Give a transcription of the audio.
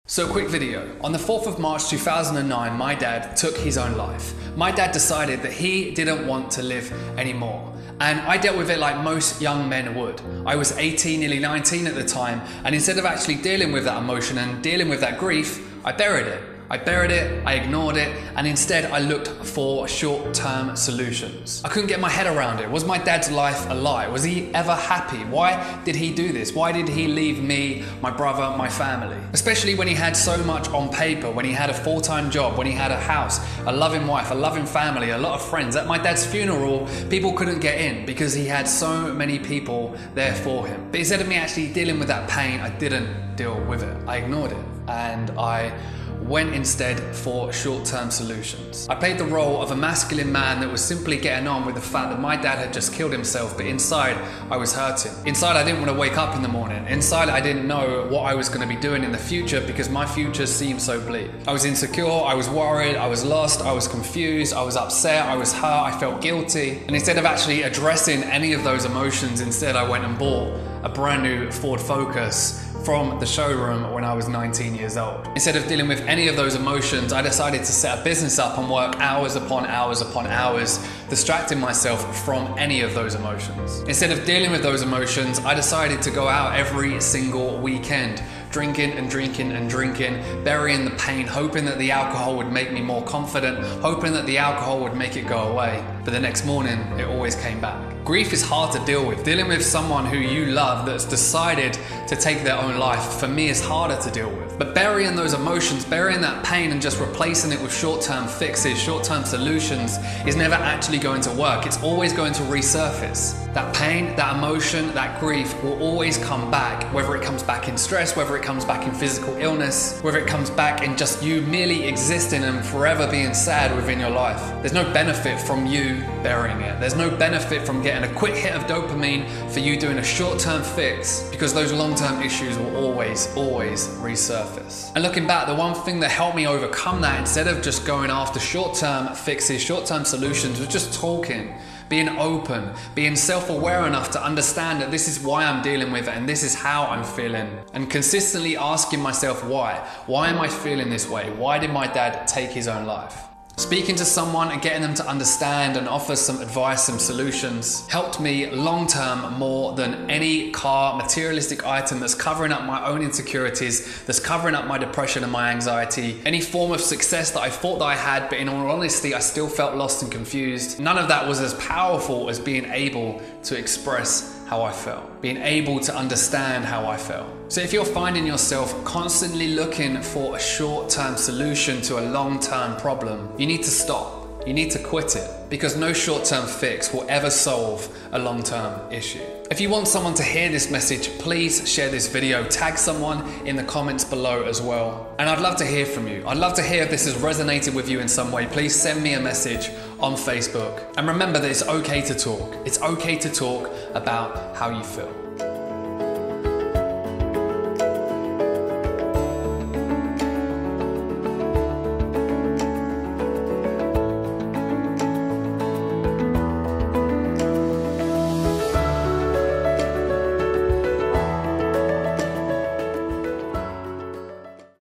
So quick video. On the 4th of March 2009, my dad took his own life. My dad decided that he didn't want to live anymore. And I dealt with it like most young men would. I was 18, nearly 19 at the time, and instead of actually dealing with that emotion and dealing with that grief, I buried it. I ignored it, and instead I looked for short-term solutions. I couldn't get my head around it. Was my dad's life a lie? Was he ever happy? Why did he do this? Why did he leave me, my brother, my family? Especially when he had so much on paper, when he had a full-time job, when he had a house, a loving wife, a loving family, a lot of friends. At my dad's funeral, people couldn't get in because he had so many people there for him. But instead of me actually dealing with that pain, I didn't deal with it. I ignored it, and I went instead for short-term solutions. I played the role of a masculine man that was simply getting on with the fact that my dad had just killed himself, but inside I was hurting. Inside I didn't want to wake up in the morning. Inside I didn't know what I was going to be doing in the future because my future seemed so bleak. I was insecure, I was worried, I was lost, I was confused, I was upset, I was hurt, I felt guilty. And instead of actually addressing any of those emotions, instead I went and bought a brand new Ford Focus from the showroom when I was 19 years old. Instead of dealing with any of those emotions, I decided to set a business up and work hours upon hours upon hours, distracting myself from any of those emotions. Instead of dealing with those emotions, I decided to go out every single weekend, drinking and drinking and drinking, burying the pain, hoping that the alcohol would make me more confident, hoping that the alcohol would make it go away. But the next morning, it always came back. Grief is hard to deal with. Dealing with someone who you love that's decided to take their own life, for me, is harder to deal with. But burying those emotions, burying that pain and just replacing it with short-term fixes, short-term solutions is never actually going to work. It's always going to resurface. That pain, that emotion, that grief will always come back, whether it comes back in stress, whether it comes back in physical illness, whether it comes back in just you merely existing and forever being sad within your life. There's no benefit from you burying it. There's no benefit from getting a quick hit of dopamine for you doing a short-term fix, because those long-term issues will always resurface. And looking back, the one thing that helped me overcome that, instead of just going after short-term fixes, short-term solutions, was just talking, being open, being self-aware enough to understand that this is why I'm dealing with it and this is how I'm feeling, and consistently asking myself why. Why am I feeling this way? Why did my dad take his own life? Speaking to someone and getting them to understand and offer some advice, some solutions, helped me long-term more than any car, materialistic item that's covering up my own insecurities, that's covering up my depression and my anxiety, any form of success that I thought that I had, but in all honesty, I still felt lost and confused. None of that was as powerful as being able to express how I felt, being able to understand how I felt. So if you're finding yourself constantly looking for a short-term solution to a long-term problem, you need to stop. You need to quit it, because no short-term fix will ever solve a long-term issue. If you want someone to hear this message, please share this video, tag someone in the comments below as well. And I'd love to hear from you. I'd love to hear if this has resonated with you in some way. Please send me a message on Facebook. And remember that it's okay to talk. It's okay to talk about how you feel.